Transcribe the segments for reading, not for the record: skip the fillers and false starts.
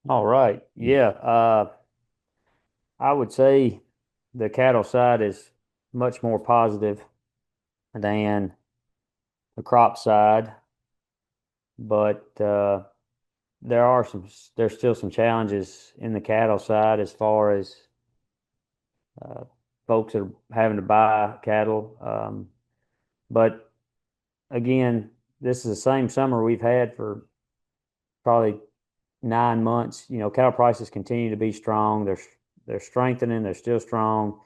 All right. Yeah. I would say the cattle side is much more positive than the crop side, but there's still some challenges in the cattle side as far as uh, folks that are having to buy cattle. But again, this is the same summer we've had for probably 9 months. Cattle prices continue to be strong. They're strengthening. They're still strong.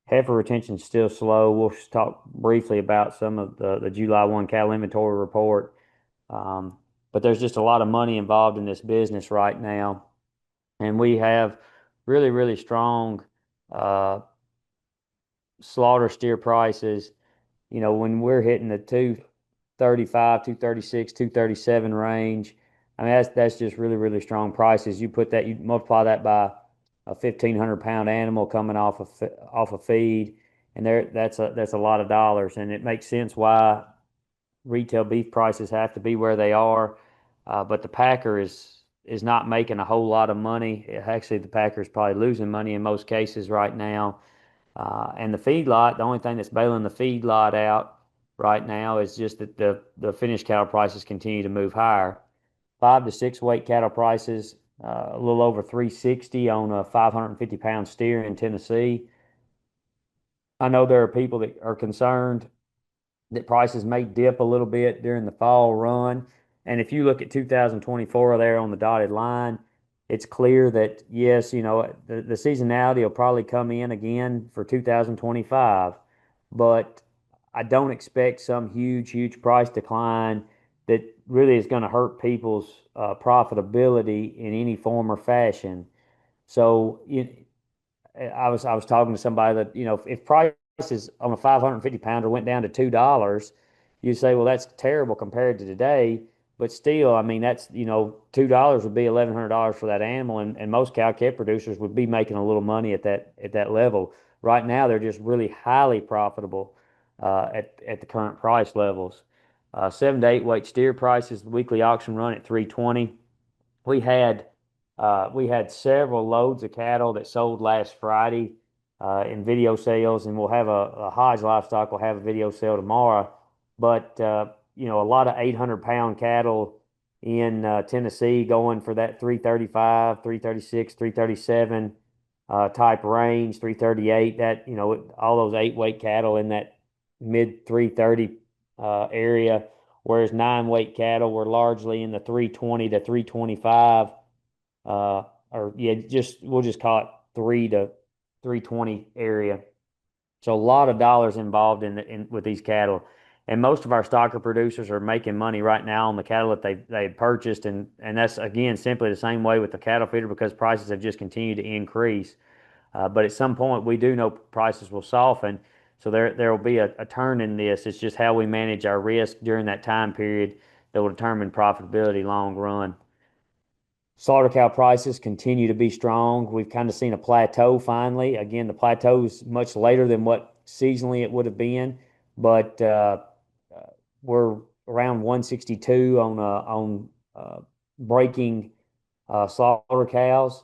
Heifer retention is still slow. We'll just talk briefly about some of the July 1 cattle inventory report. Um, but there's just a lot of money involved in this business right now. And we have really, really strong uh, slaughter steer prices. When we're hitting the 235, 236, 237 range, I mean that's just really, really strong prices. You multiply that by a 1,500 pound animal coming off a feed, and that's a lot of dollars, and it makes sense why retail beef prices have to be where they are. But the packer is not making a whole lot of money. Actually, the packer is probably losing money in most cases right now. And the feedlot, the only thing that's bailing the feedlot out right now is just that the finished cattle prices continue to move higher. 5 to 6 weight cattle prices, a little over 360 on a 550 pound steer in Tennessee. I know there are people that are concerned that prices may dip a little bit during the fall run. And if you look at 2024 there on the dotted line, it's clear that yes, the seasonality will probably come in again for 2025, but I don't expect some huge, huge price decline that really is going to hurt people's profitability in any form or fashion. So I was talking to somebody that if prices on a 550 pounder went down to $2, you say, well, that's terrible compared to today. But still, I mean, that's $2 would be $1,100 for that animal, and most cow calf producers would be making a little money at that level. Right now, they're just really highly profitable at the current price levels. 7 to 8 weight steer prices, the weekly auction run at 320. We had we had several loads of cattle that sold last Friday in video sales, and we'll have a Hodge Livestock will have a video sale tomorrow. But a lot of 800-pound cattle in Tennessee going for that 335, 336, 337 type range, 338. That all those 8 weight cattle in that mid 330 area, whereas 9 weight cattle were largely in the 320 to 325, or yeah, we'll just call it 3 to 320 area. So a lot of dollars involved in with these cattle, and most of our stocker producers are making money right now on the cattle that they purchased, and that's again simply the same way with the cattle feeder because prices have just continued to increase. But at some point, we do know prices will soften, so there will be a turn in this. It's just how we manage our risk during that time period that will determine profitability long run. Slaughter cow prices continue to be strong. We've kind of seen a plateau finally. Again, the plateau is much later than what seasonally it would have been, but we're around 162 on breaking slaughter cows.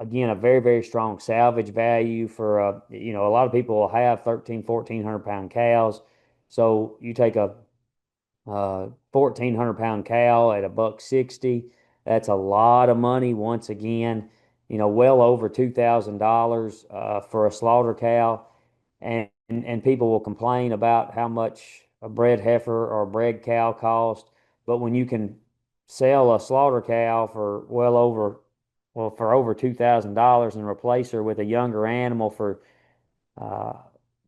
Again, a very, very strong salvage value for a lot of people will have 13, 1,400 pound cows. So you take a 1,400 pound cow at a buck 60. That's a lot of money once again, well over $2,000 for a slaughter cow. And people will complain about how much a bred heifer or a bred cow cost. But when you can sell a slaughter cow for over $2,000 and replace her with a younger animal for uh,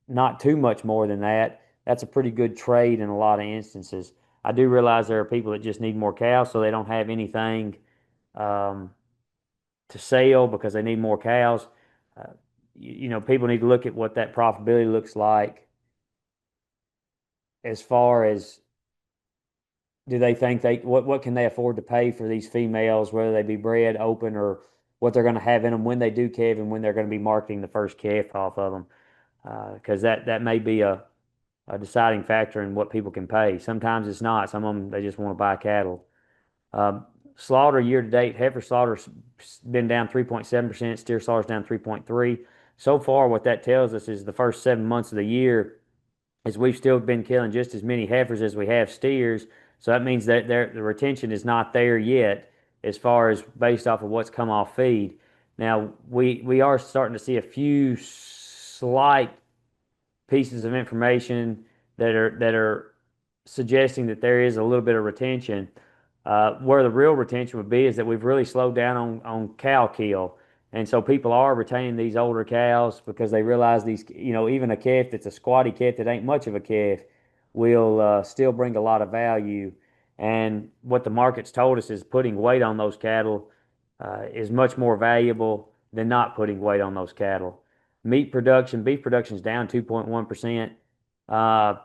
not too much more than that, that's a pretty good trade in a lot of instances. I do realize there are people that just need more cows, so they don't have anything um, to sell because they need more cows. Uh, people need to look at what that profitability looks like as far as do they think what can they afford to pay for these females, whether they be bred open or what they're going to have in them when they do calve and when they're going to be marketing the first calf off of them, because that may be a deciding factor in what people can pay. Sometimes it's not. Some of them they just want to buy cattle. Um, slaughter year to date, heifer slaughter's been down 3.7%, steer slaughter's down 3.3. So far, what that tells us is the first 7 months of the year is we've still been killing just as many heifers as we have steers. So that means that the retention is not there yet as far as based off of what's come off feed. Now we are starting to see a few slight pieces of information that are suggesting that there is a little bit of retention. Where the real retention would be is that we've really slowed down on cow kill. And so people are retaining these older cows because they realize these, even a calf that's a squatty calf that ain't much of a calf will still bring a lot of value. And what the market's told us is putting weight on those cattle is much more valuable than not putting weight on those cattle. Meat production, beef production is down 2.1%. Uh,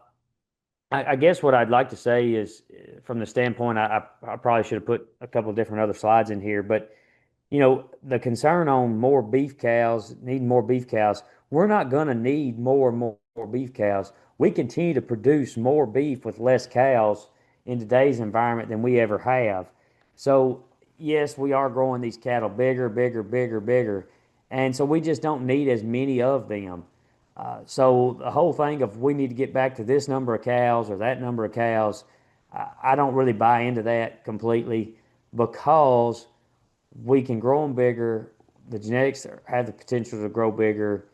I guess what I'd like to say is, from the standpoint, I probably should have put a couple of different other slides in here, but the concern on more beef cows, needing more beef cows, we're not going to need more beef cows. We continue to produce more beef with less cows in today's environment than we ever have. So, yes, we are growing these cattle bigger, bigger, bigger, bigger. And so we just don't need as many of them. So the whole thing of we need to get back to this number of cows or that number of cows, I don't really buy into that completely because we can grow them bigger. The genetics have the potential to grow bigger.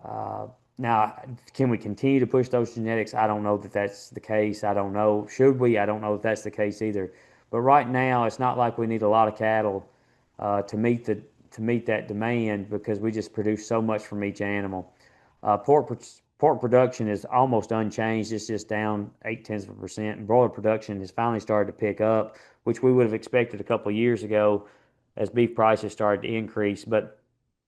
Uh, Now, can we continue to push those genetics? I don't know that that's the case. I don't know. Should we? I don't know if that's the case either. But right now, it's not like we need a lot of cattle to meet that demand because we just produce so much from each animal. Pork production is almost unchanged. It's just down 0.8%. And broiler production has finally started to pick up, which we would have expected a couple of years ago as beef prices started to increase. But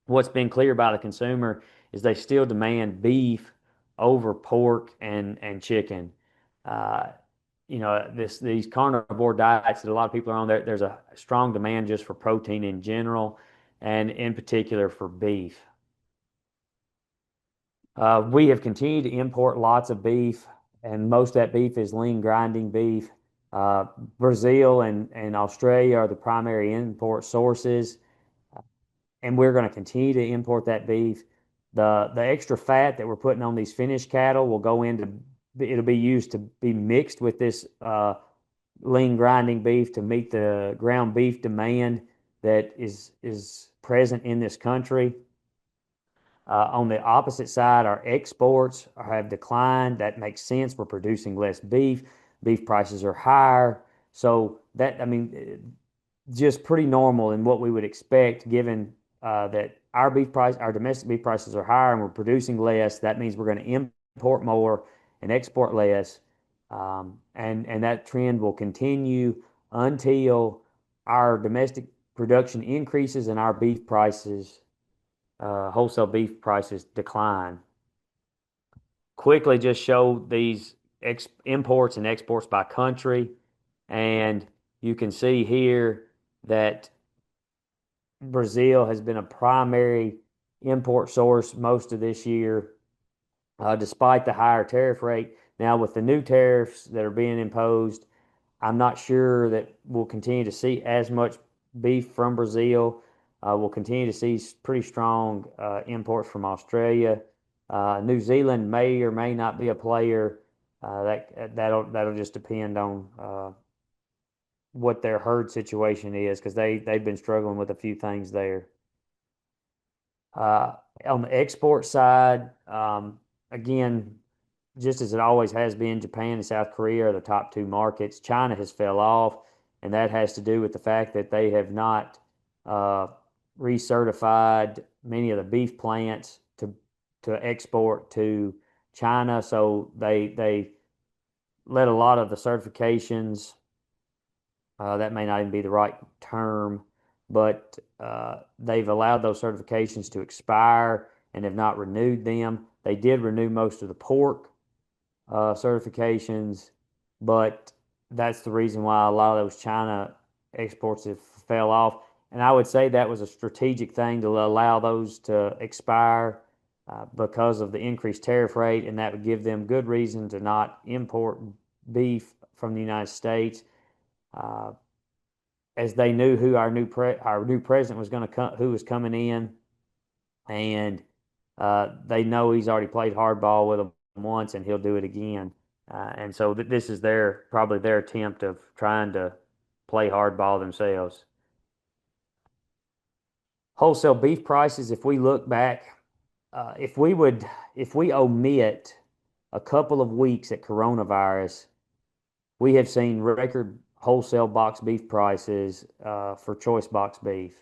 what's been clear by the consumer is they still demand beef over pork and chicken. Uh, these carnivore diets that a lot of people are on, there's a strong demand just for protein in general, and in particular for beef. We have continued to import lots of beef, and most of that beef is lean grinding beef. Uh, Brazil and Australia are the primary import sources, and we're going to continue to import that beef. The extra fat that we're putting on these finished cattle will go into, it'll be used to be mixed with this lean grinding beef to meet the ground beef demand that is present in this country. On the opposite side, our exports have declined. That makes sense. We're producing less beef. Beef prices are higher. So that, I mean, just pretty normal in what we would expect given that our domestic beef prices are higher and we're producing less. That means we're going to import more and export less. And that trend will continue until our domestic production increases and our beef prices wholesale beef prices decline. Quickly just show these imports and exports by country. And you can see here that Brazil has been a primary import source most of this year, despite the higher tariff rate. Now, with the new tariffs that are being imposed, I'm not sure that we'll continue to see as much beef from Brazil. We'll continue to see pretty strong imports from Australia. New Zealand may or may not be a player. That'll just depend on what their herd situation is because they've been struggling with a few things there. On the export side, again, just as it always has been, Japan and South Korea are the top two markets. China has fell off, and that has to do with the fact that they have not recertified many of the beef plants to export to China. So they let a lot of the certifications, that may not even be the right term, but they've allowed those certifications to expire and have not renewed them. They did renew most of the pork certifications, but that's the reason why a lot of those China exports have fell off. And I would say that was a strategic thing to allow those to expire because of the increased tariff rate, and that would give them good reason to not import beef from the United States. Uh, as they knew who our new president was going to come, who was coming in, and they know he's already played hardball with them once, and he'll do it again. And so this is their probably their attempt of trying to play hardball themselves. Wholesale beef prices, if we look back, if we omit a couple of weeks at coronavirus, we have seen record wholesale box beef prices for choice box beef.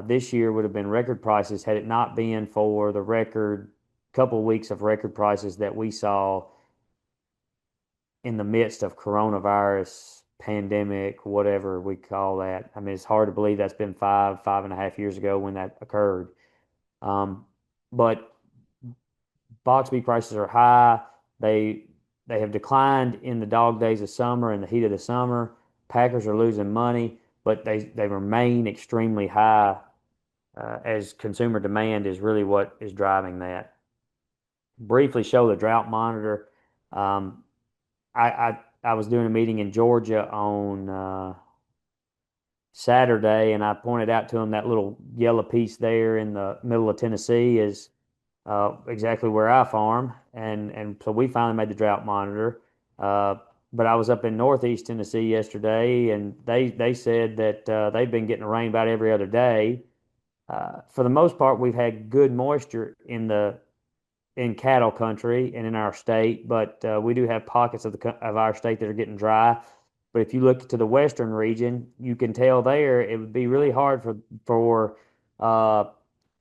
This year would have been record prices had it not been for the record couple of weeks of record prices that we saw in the midst of coronavirus pandemic, whatever we call that. I mean, it's hard to believe that's been 5.5 years ago when that occurred. Um, but box beef prices are high. They they have declined in the dog days of summer and the heat of the summer. Packers are losing money, but they remain extremely high as consumer demand is really what is driving that. Briefly show the drought monitor. Um, I was doing a meeting in Georgia on Saturday, and I pointed out to him that little yellow piece there in the middle of Tennessee is exactly where I farm, and so we finally made the drought monitor. Uh, but I was up in Northeast Tennessee yesterday, and they said that they've been getting rain about every other day. For the most part, we've had good moisture in cattle country and in our state, but we do have pockets of our state that are getting dry. But if you look to the western region, you can tell there it would be really hard for uh,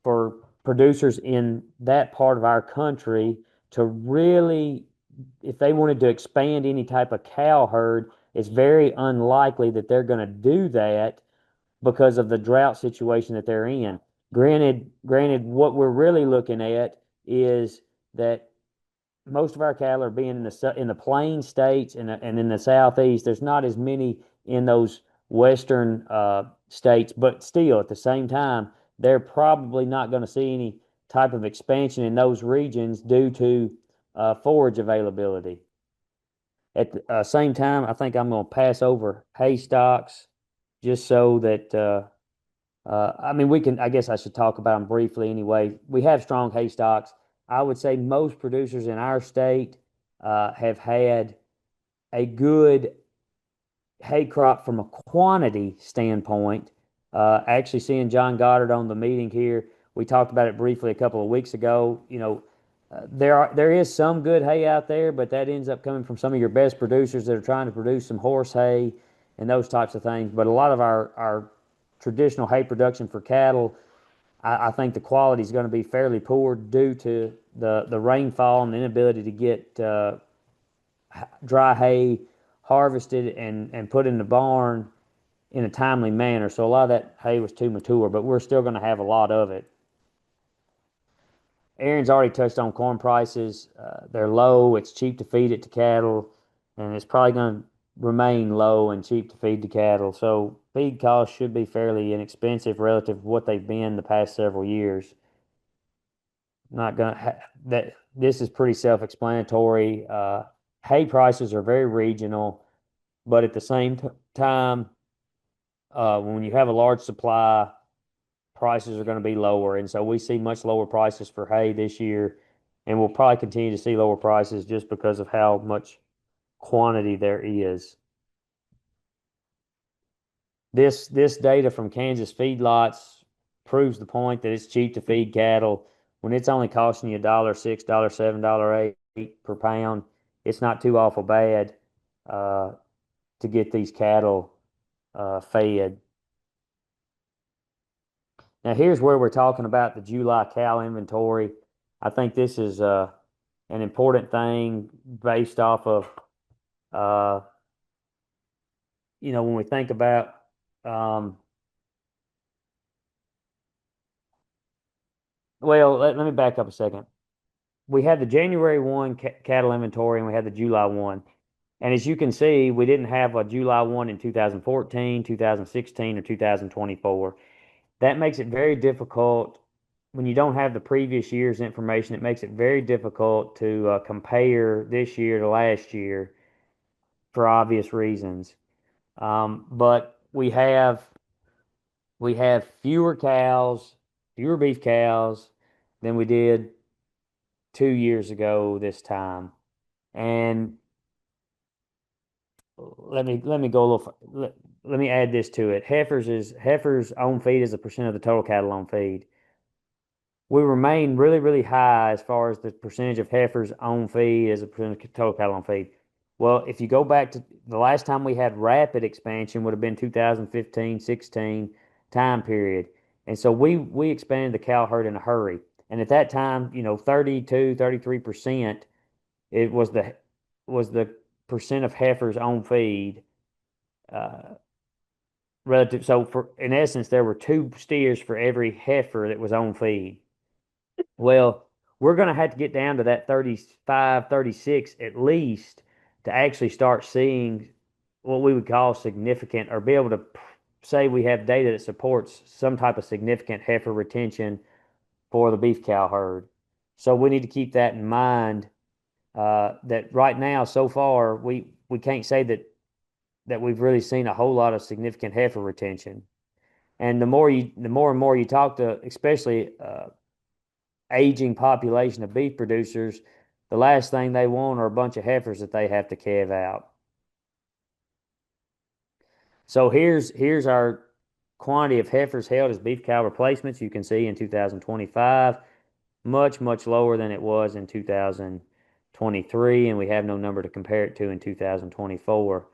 for producers in that part of our country to really, if they wanted to expand any type of cow herd, it's very unlikely that they're going to do that because of the drought situation that they're in. Granted, what we're really looking at is that most of our cattle are being in the plain states and in the southeast. There's not as many in those western states, but still, at the same time, they're probably not going to see any type of expansion in those regions due to forage availability. At the same time, I think I'm going to pass over hay stocks just so that I mean, we can, I guess I should talk about them briefly anyway. We have strong hay stocks. I would say most producers in our state have had a good hay crop from a quantity standpoint. Actually, seeing John Goddard on the meeting here, we talked about it briefly a couple of weeks ago. There is some good hay out there, but that ends up coming from some of your best producers that are trying to produce some horse hay and those types of things. But a lot of our traditional hay production for cattle, I think the quality is going to be fairly poor due to the rainfall and the inability to get dry hay harvested and put in the barn in a timely manner. So a lot of that hay was too mature, but we're still going to have a lot of it. Aaron's already touched on corn prices. They're low. It's cheap to feed it to cattle, and it's probably going to remain low and cheap to feed to cattle. So feed costs should be fairly inexpensive relative to what they've been the past several years. Not gonna that this is pretty self-explanatory. Hay prices are very regional, but at the same time, when you have a large supply, prices are going to be lower. And so we see much lower prices for hay this year, and we'll probably continue to see lower prices just because of how much quantity there is. This data from Kansas feedlots proves the point that it's cheap to feed cattle when it's only costing you $1.06, $1.07, $1.08 per pound. It's not too awful bad to get these cattle fed. Now, here's where we're talking about the July cow inventory. I think this is an important thing based off of, uh, when we think about, um, well, let me back up a second. We had the January 1 cattle inventory and we had the July 1. And as you can see, we didn't have a July 1 in 2014, 2016, or 2024. That makes it very difficult when you don't have the previous year's information. It makes it very difficult to compare this year to last year for obvious reasons. But we have we have fewer cows, fewer beef cows than we did 2 years ago this time. And let me go a little. Let me add this to it. Heifers on feed as a percent of the total cattle on feed. We remain really, really high as far as the percentage of heifers on feed as a percentage of total cattle on feed. Well, if you go back to the last time we had rapid expansion would have been 2015, 16 time period. And so we expanded the cow herd in a hurry. And at that time, 32, 33% it was the percent of heifers on feed uh, relative. So for in essence, there were two steers for every heifer that was on feed. Well, we're going to have to get down to that 35, 36 at least to actually start seeing what we would call significant or be able to say we have data that supports some type of significant heifer retention for the beef cow herd. So we need to keep that in mind. That right now, so far, we can't say that we've really seen a whole lot of significant heifer retention. And the more and more you talk to, especially aging population of beef producers, the last thing they want are a bunch of heifers that they have to calve out. So here's our quantity of heifers held as beef cow replacements. You can see in 2025, much, much lower than it was in 2023, and we have no number to compare it to in 2024.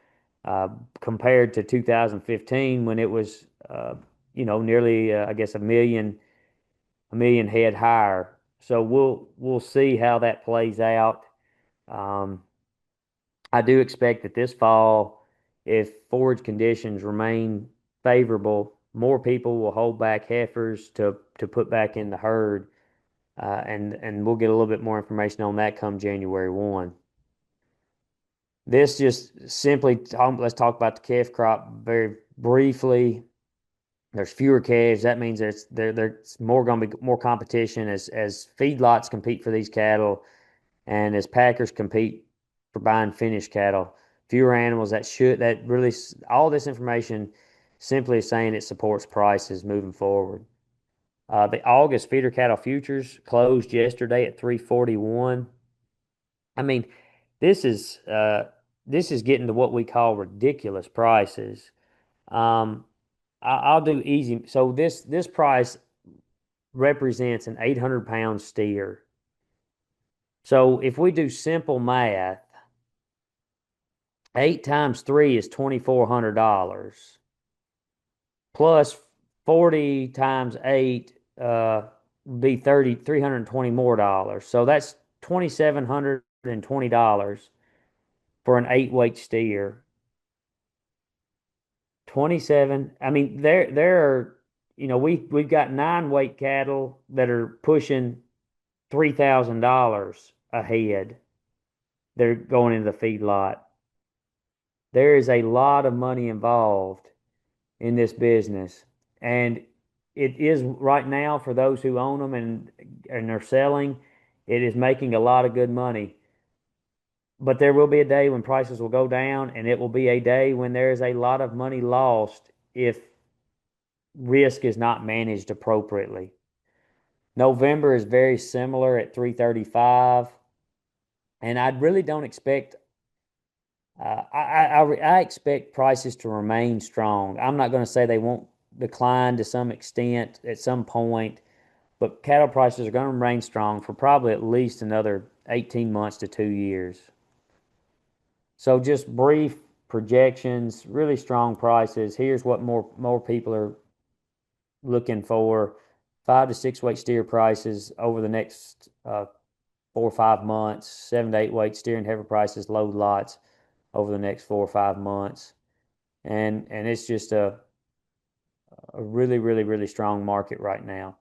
Compared to 2015, when it was, nearly, I guess, a million head higher. So we'll see how that plays out. Um, I do expect that this fall, if forage conditions remain favorable, more people will hold back heifers to put back in the herd, and we'll get a little bit more information on that come January 1. This just simply, let's talk about the calf crop very briefly. There's fewer calves. That means there's more going to be more competition as feedlots compete for these cattle, and as packers compete for buying finished cattle. Fewer animals. That really, all this information simply is saying it supports prices moving forward. The August feeder cattle futures closed yesterday at 341. I mean, this is uh, this is getting to what we call ridiculous prices. Um, I'll do easy. So this price represents an 800-pound steer. So if we do simple math, 8 times 3 is $2,400 plus 40 times 8 would be 320 more dollars. So that's $2,720 for an 8 weight steer. 27. I mean, there are, we've got 9 weight cattle that are pushing $3,000 a head. They're going into the feedlot. There is a lot of money involved in this business, and it is right now for those who own them and are selling. It is making a lot of good money. But there will be a day when prices will go down, and it will be a day when there is a lot of money lost if risk is not managed appropriately. November is very similar at 335, and I really don't expect. I expect prices to remain strong. I'm not going to say they won't decline to some extent at some point, but cattle prices are going to remain strong for probably at least another 18 months to 2 years. So just brief projections, really strong prices. Here's what more people are looking for: 5 to 6 weight steer prices over the next 4 or 5 months. 7 to 8 weight steer and heifer prices, load lots over the next 4 or 5 months, and it's just a really, really, really strong market right now.